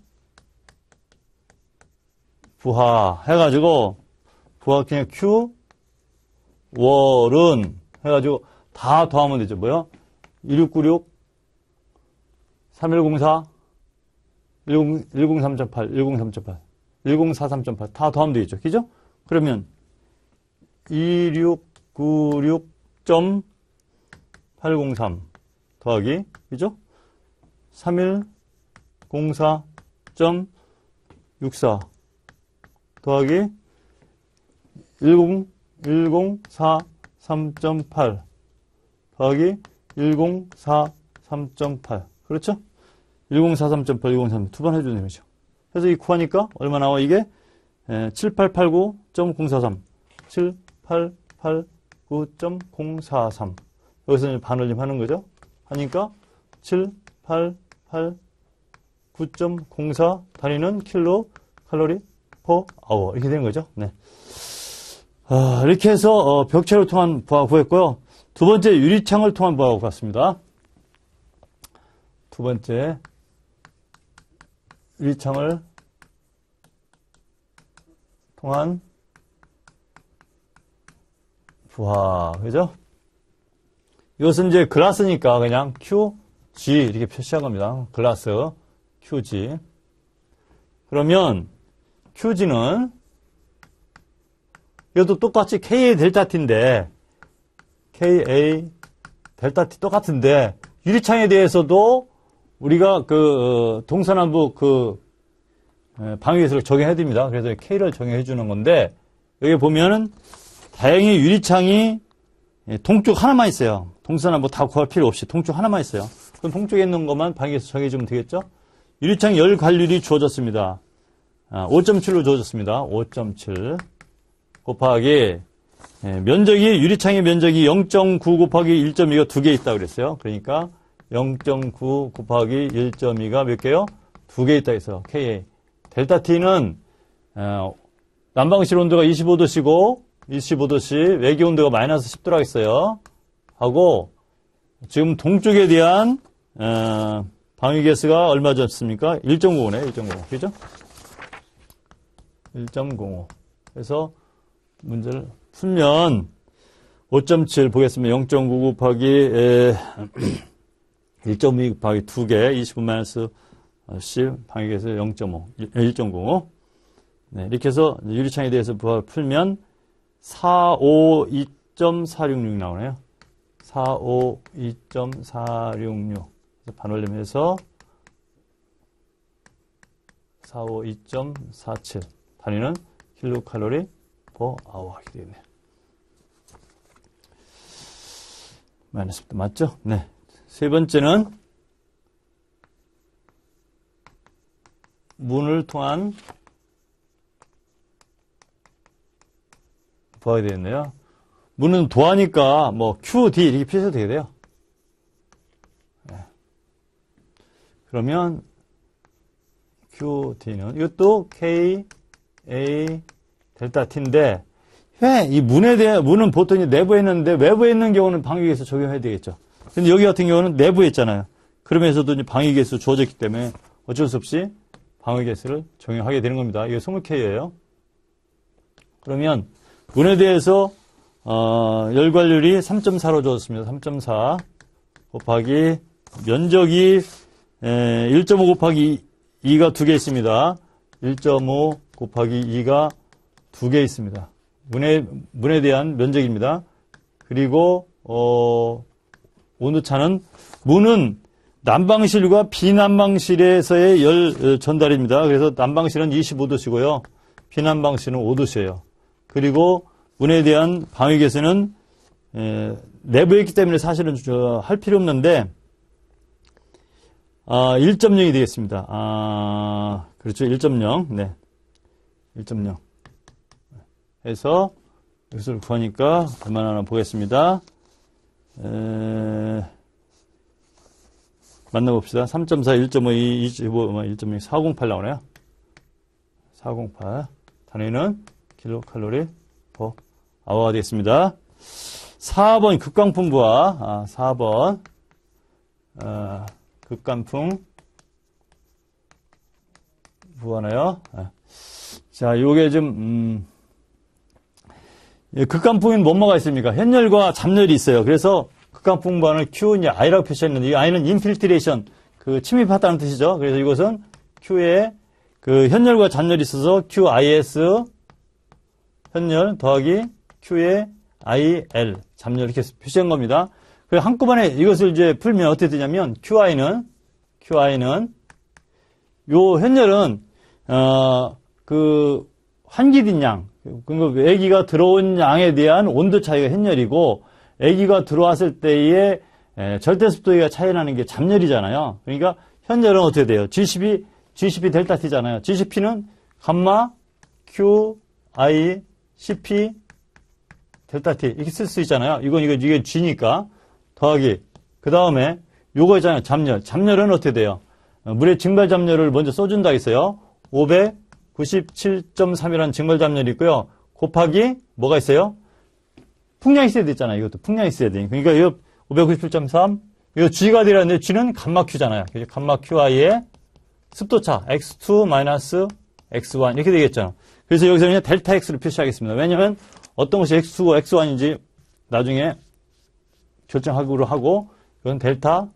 부하 해가지고 부하 그냥 Q 월은 해가지고 다 더하면 되죠. 뭐요? 1696 3104 103.8 103.8 1043.8 다 더하면 되겠죠. 그죠? 그러면 2696.803 더하기 그죠? 3104.64 더하기 1043.8 더하기 1043.8 그렇죠? 1043.8 1043 두 번 해주는 거죠. 그래서 이 구하니까 얼마 나와 이게 7889.043 7889.043 여기서 이제 반올림 하는 거죠. 하니까 7889.04 단위는 킬로 칼로리 퍼 아워 이렇게 되는 거죠. 네. 이렇게 해서 벽체를 통한 부하 구했고요. 두 번째 유리창을 통한 부하가 구했습니다. 두 번째 유리창을 통한 부하 그죠? 이것은 이제 글라스니까 그냥 QG 이렇게 표시한 겁니다. 글라스 QG. 그러면 QG는 이것도 똑같이 KA 델타 T인데 KA 델타 T 똑같은데 유리창에 대해서도 우리가 동서남북 방위계수를 적용해 줍니다. 그래서 K를 적용해 주는 건데 여기 보면은 다행히 유리창이 동쪽 하나만 있어요. 동서남북 다 구할 필요 없이 동쪽 하나만 있어요. 그럼 동쪽에 있는 것만 방위계수 적용해 주면 되겠죠? 유리창 열 관률이 주어졌습니다. 5.7로 주어졌습니다. 5.7 곱하기 면적이 유리창의 면적이 0.9 곱하기 1.2가 두 개 있다고 그랬어요. 그러니까 0.9 곱하기 1.2가 몇 개요? 두 개 있다 했어요. KA. 델타 T는 난방실 온도가 25도씨고 25도씨 외기 온도가 마이너스 10도라고 했어요. 하고 지금 동쪽에 대한 방위계수가 얼마 줬습니까? 1.95네. 1.95. 그죠? 1.05. 그래서 문제를 풀면 5.7 보겠습니다. 0.9 곱하기 1.2 곱하기 2개 25-10 방역에서 0.5 1.05 네, 이렇게 해서 유리창에 대해서 풀면 452.466 나오네요. 452.466 반올림해서 452.47 단위는 킬로칼로리 per hour 이렇게 되겠네요. 마이너스 맞죠? 네. 세 번째는 문을 통한 부하게 되겠네요. 문은 도하니까 뭐 QD 이렇게 표시해도 되게 돼요. 네. 그러면 QD는 이것도 K, A, 델타 T인데 왜 이 문은 보통 내부에 있는데 외부에 있는 경우는 방위계수 적용해야 되겠죠. 근데 여기 같은 경우는 내부에 있잖아요. 그러면서도 이제 방위계수 주어졌기 때문에 어쩔 수 없이 방위계수를 적용하게 되는 겁니다. 이게 20K예요. 그러면 문에 대해서 열관률이 3.4로 주어졌습니다. 3.4 곱하기 면적이 1.5 곱하기 2가 2개 있습니다. 1.5 곱하기 2가 2개 있습니다. 문에 대한 면적입니다. 그리고 온도차는 문은 난방실과 비난방실에서의 열 전달입니다. 그래서 난방실은 25도씨고요. 비난방실은 5도씨예요. 그리고 문에 대한 방위계수는 내부에 있기 때문에 사실은 할 필요 없는데 1.0이 되겠습니다. 그렇죠. 1.0. 네. 1.0. 해서 이것을 구하니까 얼마나 하나 보겠습니다. 만나봅시다. 3.4, 1.52, 25, 1.0, 408 나오네요. 408. 단위는 킬로칼로리 per hour가 되겠습니다. 4번 극광풍 부하. 4번 극광풍 부하네요. 자, 요게 좀 극광풍에는 뭐가 있습니까? 현열과 잡열이 있어요. 그래서 극광풍 부하는 Q, 이제 I라고 표시했는데, 이 I는 인필트레이션, 침입하다는 뜻이죠. 그래서 이것은 Q에 현열과 잡열이 있어서 QIS, 현열 더하기 Q에 IL, 잡열 이렇게 표시한 겁니다. 그래서 한꺼번에 이것을 이제 풀면 어떻게 되냐면, QI는, 요 현열은, 환기된 양, 그러니까 애기가 들어온 양에 대한 온도 차이가 현열이고, 애기가 들어왔을 때의 절대 습도가 차이 나는 게 잡열이잖아요. 그러니까 현열은 어떻게 돼요? G12 델타 T잖아요. G10P는 감마 Q, I, CP 델타 T 이렇게 쓸 수 있잖아요. 이게 G니까 더하기 그 다음에 요거 있잖아요. 잡열은 어떻게 돼요? 물의 증발 잡열을 먼저 써준다 했어요. 597.3이라는 증발 잡열이 있고요. 곱하기 뭐가 있어요? 풍량이 있어야 되잖아요. 이것도 풍량이 있어야 돼. 그러니까 이거 597.3 이거 G가 되라는데 G는 감마 Q잖아요. 감마 QI의 습도차 X2 X1 이렇게 되겠죠. 그래서 여기서 그냥 델타 X를 표시하겠습니다. 왜냐하면 어떤 것이 X2고 X1인지 나중에 결정하기로 하고 이건 델타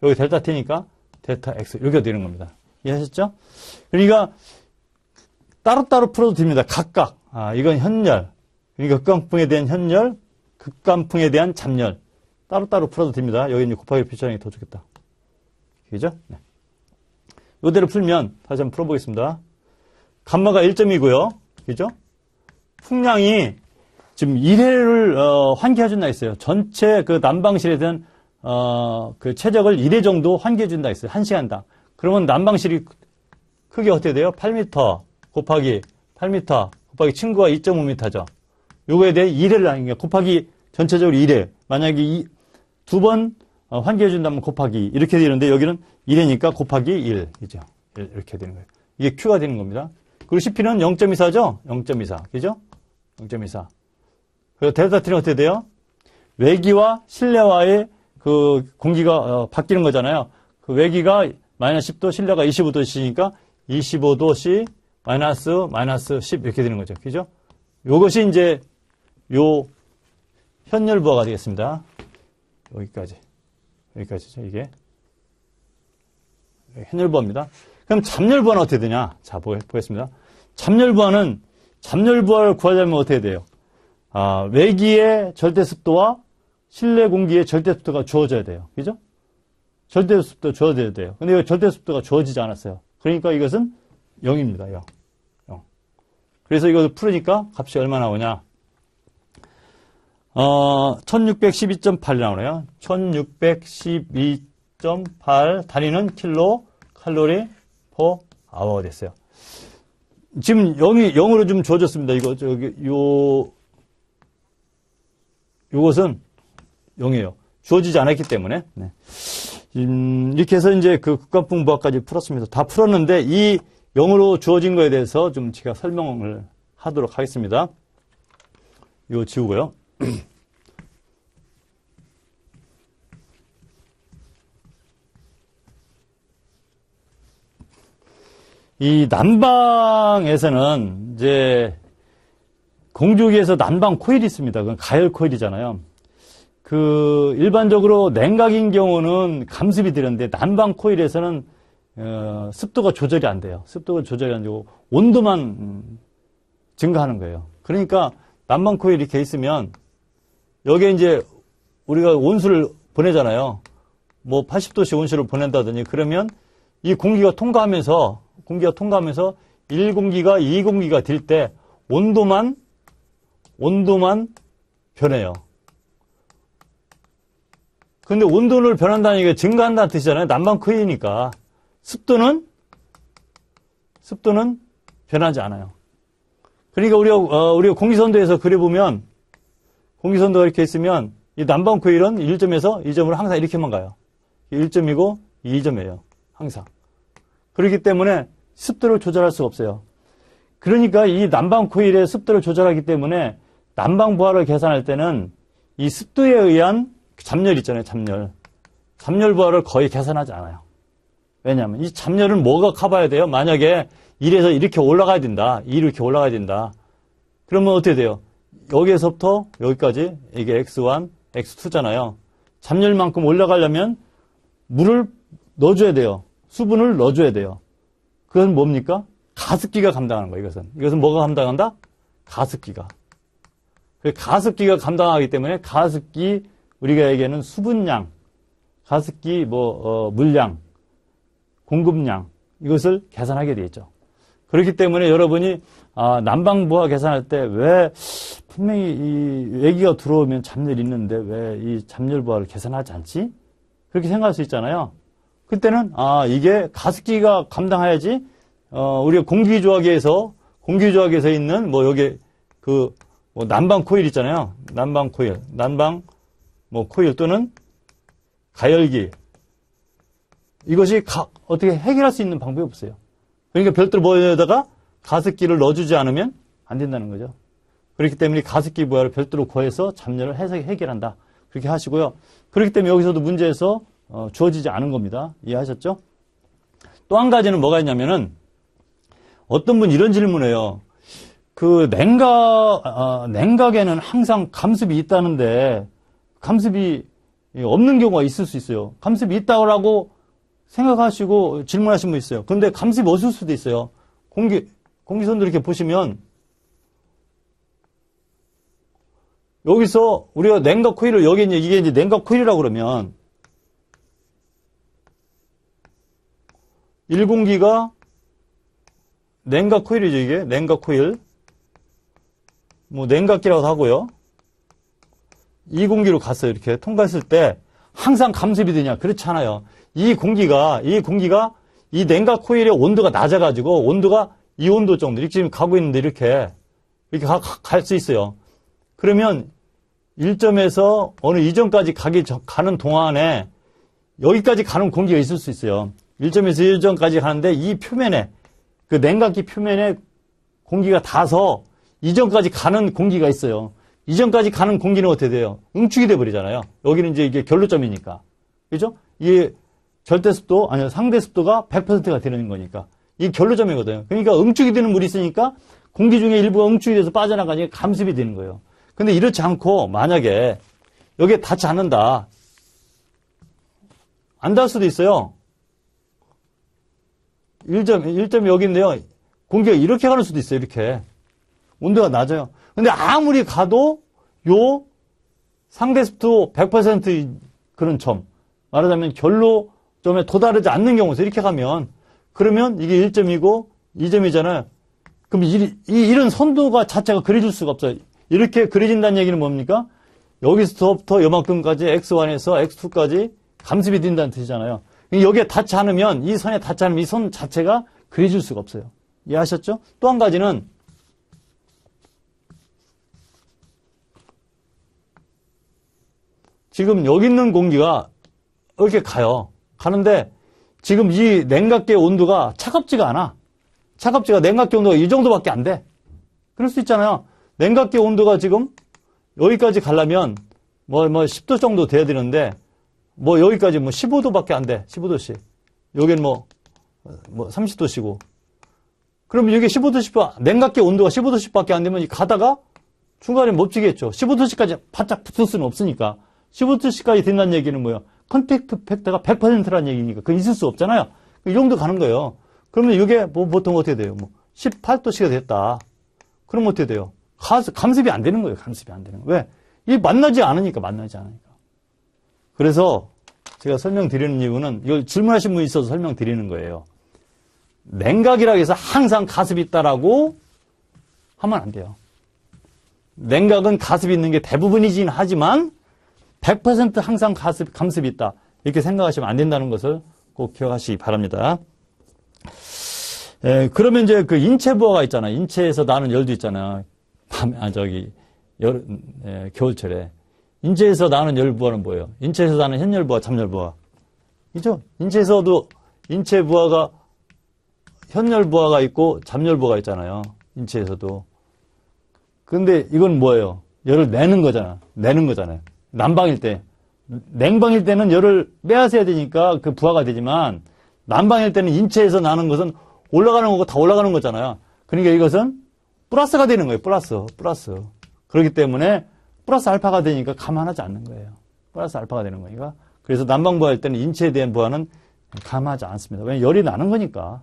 여기 델타 T니까 델타 X 이렇게 되는 겁니다. 이해하셨죠? 그러니까 따로따로 풀어도 됩니다. 각각. 이건 현열. 그러니까 극광풍에 대한 현열, 극광풍에 대한 잡열. 따로따로 풀어도 됩니다. 여기 이제 곱하기 표시하는 게 더 좋겠다. 그죠? 네. 이대로 풀면 다시 한번 풀어보겠습니다. 감마가 1점이고요. 그죠? 풍량이 지금 1회를 환기해준다 했어요. 전체 난방실에 대한 최적을 1회 정도 환기해준다 했어요. 1시간당. 그러면 난방실이 크게 어떻게 돼요? 8m 곱하기 8m 곱하기 친구가 2.5m죠. 요거에 대해 1회를 하는 곱하기 전체적으로 1회. 만약에 두 번 환기해준다면 곱하기 이렇게 되는데 여기는 1회니까 곱하기 1. 이죠. 이렇게 되는 거예요. 이게 Q가 되는 겁니다. 그리고 CP는 0.24죠? 0.24. 그죠? 0.24. 그리고 델타 T는 어떻게 돼요? 외기와 실내와의 공기가 바뀌는 거잖아요. 외기가 -10도, 실내가 25도씨니까 25도씨 마이너스 10 이렇게 되는 거죠. 그죠? 요것이 이제 요 현열부하가 되겠습니다. 여기까지죠, 이게. 현열부하입니다. 그럼 잡열부하는 어떻게 되냐? 자, 보겠습니다. 잡열부하는, 잡열부하를 구하자면 어떻게 돼요? 외기의 절대습도와 실내 공기의 절대습도가 주어져야 돼요. 그죠? 절대습도 주어져야 돼요. 근데 이거 절대습도가 주어지지 않았어요. 그러니까 이것은 0입니다, 0. 그래서 이것을 풀으니까 값이 얼마 나오냐? 1612.8이 나오네요. 1612.8 단위는 킬로 칼로리 퍼 아워가 됐어요. 지금 0으로 좀 주어졌습니다. 요것은 0이에요. 주어지지 않았기 때문에. 네. 이렇게 해서 이제 그 극관풍부하까지 풀었습니다. 다 풀었는데 이 0으로 주어진 거에 대해서 좀 제가 설명을 하도록 하겠습니다. 이거 지우고요. 이 난방에서는 이제 공조기에서 난방 코일이 있습니다. 그건 가열 코일이잖아요. 일반적으로 냉각인 경우는 감습이 되는데 난방 코일에서는 습도가 조절이 안 돼요. 습도가 조절이 안 되고 온도만 증가하는 거예요. 그러니까 난방 코일이 이렇게 있으면 여기에 이제 우리가 온수를 보내잖아요. 뭐 80도씨 온수를 보낸다더니 그러면 이 공기가 통과하면서 1공기가 2공기가 될 때 온도만 변해요. 근데 온도를 변한다는 게 증가한다는 뜻이잖아요. 난방 코일이니까. 습도는 변하지 않아요. 그러니까 우리가 공기선도에서 그려보면 공기선도가 이렇게 있으면 이 난방 코일은 1점에서 2점으로 항상 이렇게만 가요. 1점이고 2점이에요. 항상. 그렇기 때문에 습도를 조절할 수가 없어요. 그러니까 이 난방 코일의 습도를 조절하기 때문에 난방 부하를 계산할 때는 이 습도에 의한 잡열 있잖아요. 잡열 부하를 거의 계산하지 않아요. 왜냐하면 이 잡열은 뭐가 커봐야 돼요? 만약에 1에서 이렇게 올라가야 된다. 2로 이렇게 올라가야 된다. 그러면 어떻게 돼요? 여기에서부터 여기까지 이게 X1, X2잖아요. 잡열만큼 올라가려면 물을 넣어줘야 돼요. 수분을 넣어줘야 돼요. 그건 뭡니까? 가습기가 감당하는 거예요, 이것은 뭐가 감당한다? 가습기가. 가습기가 감당하기 때문에 가습기, 우리가 얘기하는 수분량, 가습기, 물량, 공급량, 이것을 계산하게 되어 있죠. 그렇기 때문에 여러분이, 난방부하 계산할 때 왜, 분명히 이 외기가 들어오면 잡열이 있는데 왜 이 잡열부하를 계산하지 않지? 그렇게 생각할 수 있잖아요. 그때는, 이게 가습기가 감당해야지, 우리가 공기조화기에서 있는, 여기, 난방 코일 있잖아요. 난방 코일, 코일 또는 가열기. 이것이 어떻게 해결할 수 있는 방법이 없어요. 그러니까 별도로 뭐에다가 가습기를 넣어주지 않으면 안 된다는 거죠. 그렇기 때문에 가습기 부하를 별도로 구해서 잡열을 해결한다. 그렇게 하시고요. 그렇기 때문에 여기서도 문제에서 주어지지 않은 겁니다. 이해하셨죠? 또 한 가지는 뭐가 있냐면은 어떤 분 이런 질문해요. 냉각에는 항상 감습이 있다는데 감습이 없는 경우가 있을 수 있어요. 감습이 있다고 생각하시고 질문하신 분 있어요. 근데 감습이 없을 수도 있어요. 공기선도 이렇게 보시면 여기서 우리가 냉각 코일을 이게 이제 냉각 코일이라고 그러면 1공기가 냉각 코일이죠, 이게. 냉각 코일. 냉각기라고도 하고요. 2공기로 갔어요. 이렇게 통과했을 때 항상 감습이 되냐? 그렇지 않아요. 이 공기가 이 냉각 코일의 온도가 낮아가지고 온도가 이 온도 정도 이렇게 지금 가고 있는데 이렇게 갈 수 있어요. 그러면 1점에서 어느 이점까지 가는 동안에 여기까지 가는 공기가 있을 수 있어요. 1점에서 1점까지 가는데 이 표면에 그 냉각기 표면에 공기가 닿아서 이전까지 가는 공기가 있어요. 이전까지 가는 공기는 어떻게 돼요? 응축이 돼 버리잖아요. 여기는 이제 이게 결로점이니까. 그죠? 이 절대 습도, 상대 습도가 100%가 되는 거니까. 이 결로점이거든요. 그러니까 응축이 되는 물이 있으니까 공기 중에 일부가 응축이 돼서 빠져나가니까 감습이 되는 거예요. 근데 이렇지 않고 만약에 여기에 닿지 않는다. 안 닿을 수도 있어요. 1점이 여기인데요. 공기가 이렇게 가는 수도 있어요. 이렇게. 온도가 낮아요. 근데 아무리 가도 요 상대 습도 100% 그런 점. 말하자면 결로점에 도달하지 않는 경우에서 이렇게 가면 그러면 이게 1점이고 2점이잖아요. 그럼 이런 선도가 자체가 그려질 수가 없어요. 이렇게 그려진다는 얘기는 뭡니까? 여기서부터 요만큼까지 x1에서 x2까지 감습이 된다는 뜻이잖아요. 여기에 닿지 않으면 이 선에 닿지 않으면 이 선 자체가 그려질 수가 없어요. 이해하셨죠? 또 한 가지는 지금 여기 있는 공기가 이렇게 가요. 가는데 지금 이 냉각계 온도가 차갑지가 않아. 냉각계 온도가 이 정도밖에 안 돼. 그럴 수 있잖아요. 냉각계 온도가 지금 여기까지 가려면 뭐 10도 정도 돼야 되는데 뭐 여기까지 뭐 15도밖에 안 돼. 15도씩. 여긴 뭐 30도씨고. 그러면 여기 15도씩 냉각계 온도가 15도씩밖에 안 되면 가다가 중간에 멈추겠죠. 15도씩까지 바짝 붙을 수는 없으니까. 15도씩까지 된다는 얘기는 뭐예요? 컨택트 팩터가 100%라는 얘기니까 그건 있을 수 없잖아요. 이 정도 가는 거예요. 그러면 이게 뭐 보통 어떻게 돼요? 뭐 18도씨가 됐다. 그러면 어떻게 돼요? 감습이 안 되는 거예요. 감습이 안 되는 거예요. 왜? 이게 만나지 않으니까. 그래서 제가 설명드리는 이유는 이걸 질문하신 분이 있어서 설명드리는 거예요. 냉각이라고 해서 항상 가습이 있다라고 하면 안 돼요. 냉각은 가습이 있는 게 대부분이긴 하지만 100% 항상 감습이 있다. 이렇게 생각하시면 안 된다는 것을 꼭 기억하시기 바랍니다. 그러면 이제 그 인체 부하가 있잖아요. 인체에서 나는 열도 있잖아요. 겨울철에. 인체에서 나는 열부하는 뭐예요? 인체에서 나는 현열부하, 잠열부하. 그죠? 인체에서도 인체 부하가 현열부하가 있고 잠열부하가 있잖아요. 인체에서도. 근데 이건 뭐예요? 열을 내는 거잖아요. 난방일 때. 냉방일 때는 열을 빼앗아야 되니까 그 부하가 되지만 난방일 때는 인체에서 나는 것은 올라가는 거고 다 올라가는 거잖아요. 그러니까 이것은 플러스가 되는 거예요. 플러스. 그렇기 때문에 플러스 알파가 되니까 감안하지 않는 거예요. 플러스 알파가 되는 거니까. 그래서 난방 부하일 때는 인체에 대한 부하는 감안하지 않습니다. 왜냐하면 열이 나는 거니까.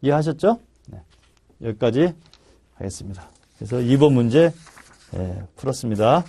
이해하셨죠? 네. 여기까지 하겠습니다. 그래서 2번 문제 풀었습니다.